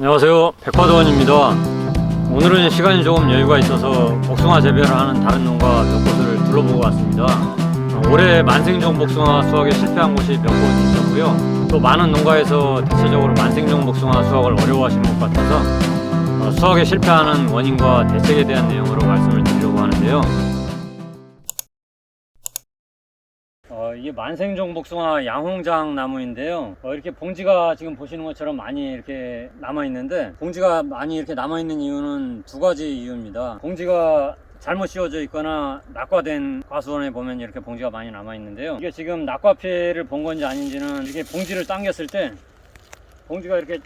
안녕하세요, 백화도원입니다. 오늘은 시간이 조금 여유가 있어서 복숭아 재배를 하는 다른 농가 몇 곳을 둘러보고 왔습니다. 올해 만생종 복숭아 수확에 실패한 곳이 몇 곳 있었고요. 또 많은 농가에서 대체적으로 만생종 복숭아 수확을 어려워하시는 것 같아서 수확에 실패하는 원인과 대책에 대한 내용으로 말씀을 드리려고 하는데요. 이게 만생종 복숭아 양홍장 나무인데요. 이렇게 봉지가 지금 보시는 것처럼 많이 이렇게 남아 있는데, 봉지가 많이 이렇게 남아 있는 이유는 두 가지 이유입니다. 봉지가 잘못 씌워져 있거나 낙과된 과수원에 보면 이렇게 봉지가 많이 남아 있는데요. 이게 지금 낙과 피해를 본 건지 아닌지는 이렇게 봉지를 당겼을 때 봉지가 이렇게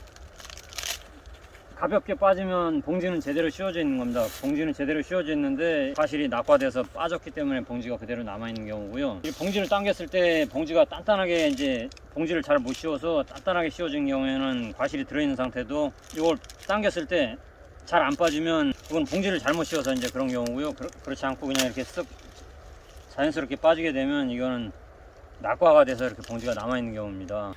가볍게 빠지면 봉지는 제대로 씌워져 있는 겁니다. 봉지는 제대로 씌워져 있는데 과실이 낙과돼서 빠졌기 때문에 봉지가 그대로 남아 있는 경우고요. 이 봉지를 당겼을 때 봉지가 단단하게 이제 봉지를 잘 못 씌워서 단단하게 씌워진 경우에는 과실이 들어있는 상태도 이걸 당겼을 때 잘 안 빠지면 그건 봉지를 잘못 씌워서 이제 그런 경우고요. 그렇지 않고 그냥 이렇게 쓱 자연스럽게 빠지게 되면 이거는 낙과가 돼서 이렇게 봉지가 남아 있는 경우입니다.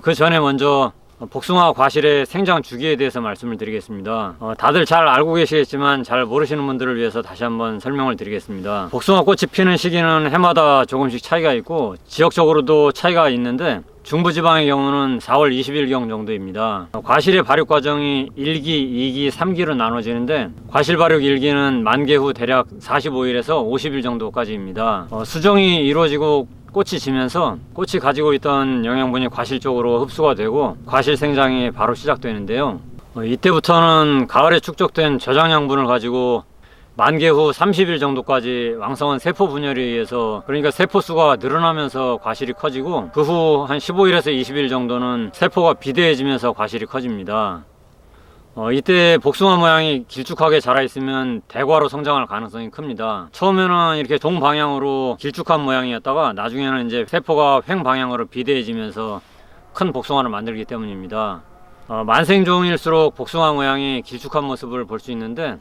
그 전에 먼저 복숭아 과실의 생장 주기에 대해서 말씀을 드리겠습니다. 다들 잘 알고 계시겠지만 잘 모르시는 분들을 위해서 다시 한번 설명을 드리겠습니다. 복숭아 꽃이 피는 시기는 해마다 조금씩 차이가 있고 지역적으로도 차이가 있는데, 중부지방의 경우는 4월 20일경 정도입니다. 과실의 발육 과정이 1기, 2기, 3기로 나눠지는데, 과실 발육 1기는 만개 후 대략 45일에서 50일 정도까지입니다. 수정이 이루어지고 꽃이 지면서 꽃이 가지고 있던 영양분이 과실 쪽으로 흡수가 되고 과실 생장이 바로 시작되는데요. 이때부터는 가을에 축적된 저장 양분을 가지고 만개 후 30일 정도까지 왕성한 세포 분열에 의해서, 그러니까 세포 수가 늘어나면서 과실이 커지고, 그 후 한 15일에서 20일 정도는 세포가 비대해지면서 과실이 커집니다. 이때 복숭아 모양이 길쭉하게 자라 있으면 대과로 성장할 가능성이 큽니다. 처음에는 이렇게 동방향으로 길쭉한 모양이었다가 나중에는 이제 세포가 횡 방향으로 비대해지면서 큰 복숭아를 만들기 때문입니다. 만생종일수록 복숭아 모양이 길쭉한 모습을 볼 수 있는데,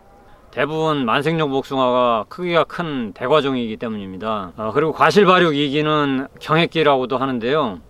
대부분 만생종 복숭아가 크기가 큰 대과종이기 때문입니다. 그리고 과실 발육 2기는 경획기라고도 하는데요.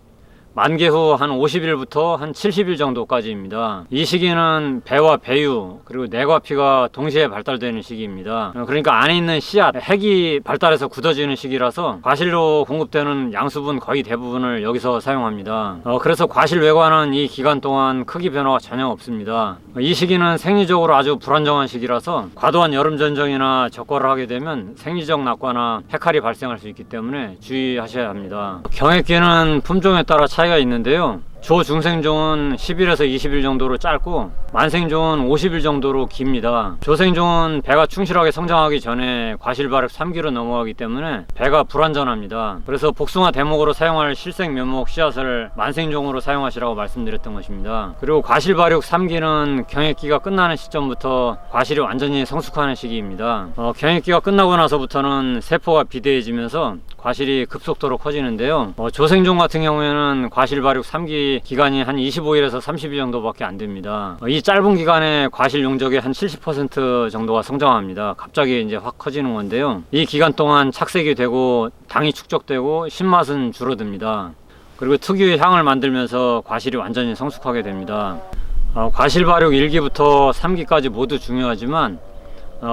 만개 후 한 50일부터 한 70일 정도까지입니다. 이 시기는 배와 배유 그리고 내과피가 동시에 발달되는 시기입니다. 그러니까 안에 있는 씨앗, 핵이 발달해서 굳어지는 시기라서 과실로 공급되는 양수분 거의 대부분을 여기서 사용합니다. 그래서 과실 외과는 이 기간 동안 크기 변화가 전혀 없습니다. 이 시기는 생리적으로 아주 불안정한 시기라서 과도한 여름 전정이나 적과를 하게 되면 생리적 낙과나 해칼이 발생할 수 있기 때문에 주의하셔야 합니다. 경획기는 품종에 따라 차이가 있는데요. 조중생종은 10일에서 20일 정도로 짧고 만생종은 50일 정도로 깁니다. 조생종은 배가 충실하게 성장하기 전에 과실 발육 3기로 넘어가기 때문에 배가 불완전합니다. 그래서 복숭아 대목으로 사용할 실생 면목 씨앗을 만생종으로 사용하시라고 말씀드렸던 것입니다. 그리고 과실 발육 3기는 경획기가 끝나는 시점부터 과실이 완전히 성숙하는 시기입니다. 경획기가 끝나고 나서부터는 세포가 비대해지면서 과실이 급속도로 커지는데요. 조생종 같은 경우에는 과실 발육 3기 기간이 한 25일에서 30일 정도밖에 안 됩니다. 이 짧은 기간에 과실 용적의 한 70% 정도가 성장합니다. 갑자기 이제 확 커지는 건데요. 이 기간 동안 착색이 되고 당이 축적되고 신맛은 줄어듭니다. 그리고 특유의 향을 만들면서 과실이 완전히 성숙하게 됩니다. 과실 발육 1기부터 3기까지 모두 중요하지만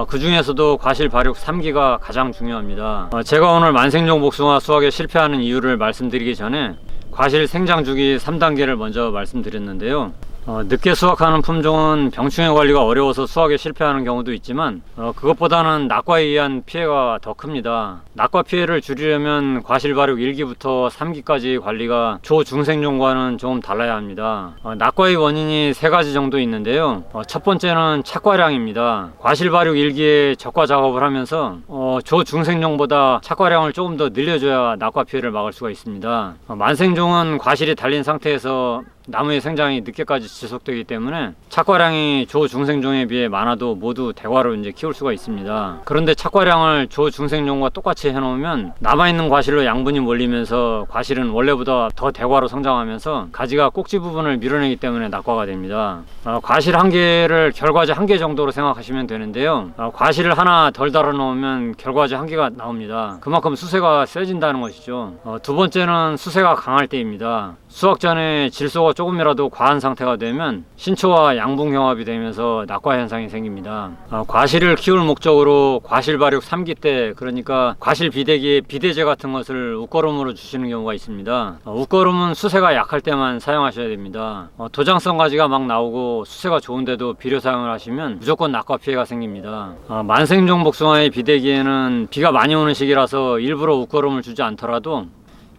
그 중에서도 과실 발육 3기가 가장 중요합니다. 제가 오늘 만생종 복숭아 수확에 실패하는 이유를 말씀드리기 전에 과실 생장 주기 3단계를 먼저 말씀드렸는데요. 늦게 수확하는 품종은 병충해 관리가 어려워서 수확에 실패하는 경우도 있지만 그것보다는 낙과에 의한 피해가 더 큽니다. 낙과 피해를 줄이려면 과실 발육 1기부터 3기까지 관리가 조중생종과는 조금 달라야 합니다. 낙과의 원인이 세 가지 정도 있는데요. 첫 번째는 착과량입니다. 과실 발육 1기에 적과 작업을 하면서 조중생종보다 착과량을 조금 더 늘려줘야 낙과 피해를 막을 수가 있습니다. 만생종은 과실이 달린 상태에서 나무의 생장이 늦게까지 지속되기 때문에 착과량이 조중생종에 비해 많아도 모두 대과로 이제 키울 수가 있습니다. 그런데 착과량을 조중생종과 똑같이 해놓으면 남아있는 과실로 양분이 몰리면서 과실은 원래보다 더 대과로 성장하면서 가지가 꼭지 부분을 밀어내기 때문에 낙과가 됩니다. 과실 한 개를 결과지 한 개 정도로 생각하시면 되는데요. 과실을 하나 덜 달아 놓으면 결과지 한 개가 나옵니다. 그만큼 수세가 세진다는 것이죠. 두 번째는 수세가 강할 때입니다. 수확 전에 질소가 조금이라도 과한 상태가 되면 신초와 양분 경합이 되면서 낙과 현상이 생깁니다. 과실을 키울 목적으로 과실 발육 3기 때, 그러니까 과실 비대기에 비대제 같은 것을 웃거름으로 주시는 경우가 있습니다. 웃거름은 수세가 약할 때만 사용하셔야 됩니다. 도장성 가지가 막 나오고 수세가 좋은데도 비료 사용을 하시면 무조건 낙과 피해가 생깁니다. 만생종 복숭아의 비대기에는 비가 많이 오는 시기라서 일부러 웃거름을 주지 않더라도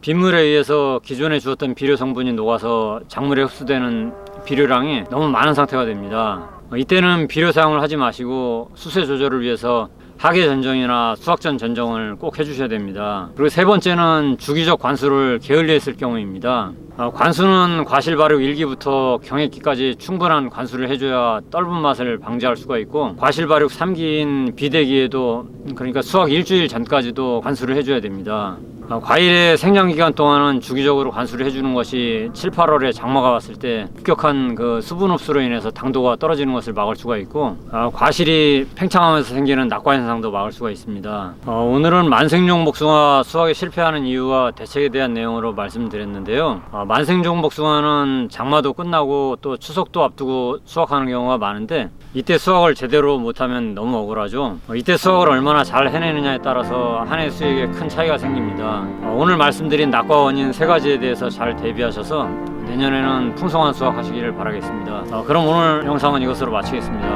빗물에 의해서 기존에 주었던 비료 성분이 녹아서 작물에 흡수되는 비료량이 너무 많은 상태가 됩니다. 이때는 비료 사용을 하지 마시고 수세 조절을 위해서 하계 전정이나 수확전 전정을 꼭 해주셔야 됩니다. 그리고 세 번째는 주기적 관수를 게을리 했을 경우입니다. 관수는 과실 발육 1기부터 경액기까지 충분한 관수를 해줘야 떫은 맛을 방지할 수가 있고, 과실 발육 3기인 비대기에도, 그러니까 수확 일주일 전까지도 관수를 해줘야 됩니다. 과일의 생장기간 동안은 주기적으로 관수를 해주는 것이 7, 8월에 장마가 왔을 때 급격한 그 수분 흡수로 인해서 당도가 떨어지는 것을 막을 수가 있고, 과실이 팽창하면서 생기는 낙과 현상도 막을 수가 있습니다. 오늘은 만생종 복숭아 수확에 실패하는 이유와 대책에 대한 내용으로 말씀드렸는데요. 만생종 복숭아는 장마도 끝나고 또 추석도 앞두고 수확하는 경우가 많은데, 이때 수확을 제대로 못하면 너무 억울하죠. 이때 수확을 얼마나 잘 해내느냐에 따라서 한 해 수익에 큰 차이가 생깁니다. 오늘 말씀드린 낙과 원인 세 가지에 대해서 잘 대비하셔서 내년에는 풍성한 수확하시기를 바라겠습니다. 그럼 오늘 영상은 이것으로 마치겠습니다.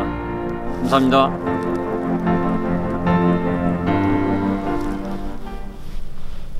감사합니다.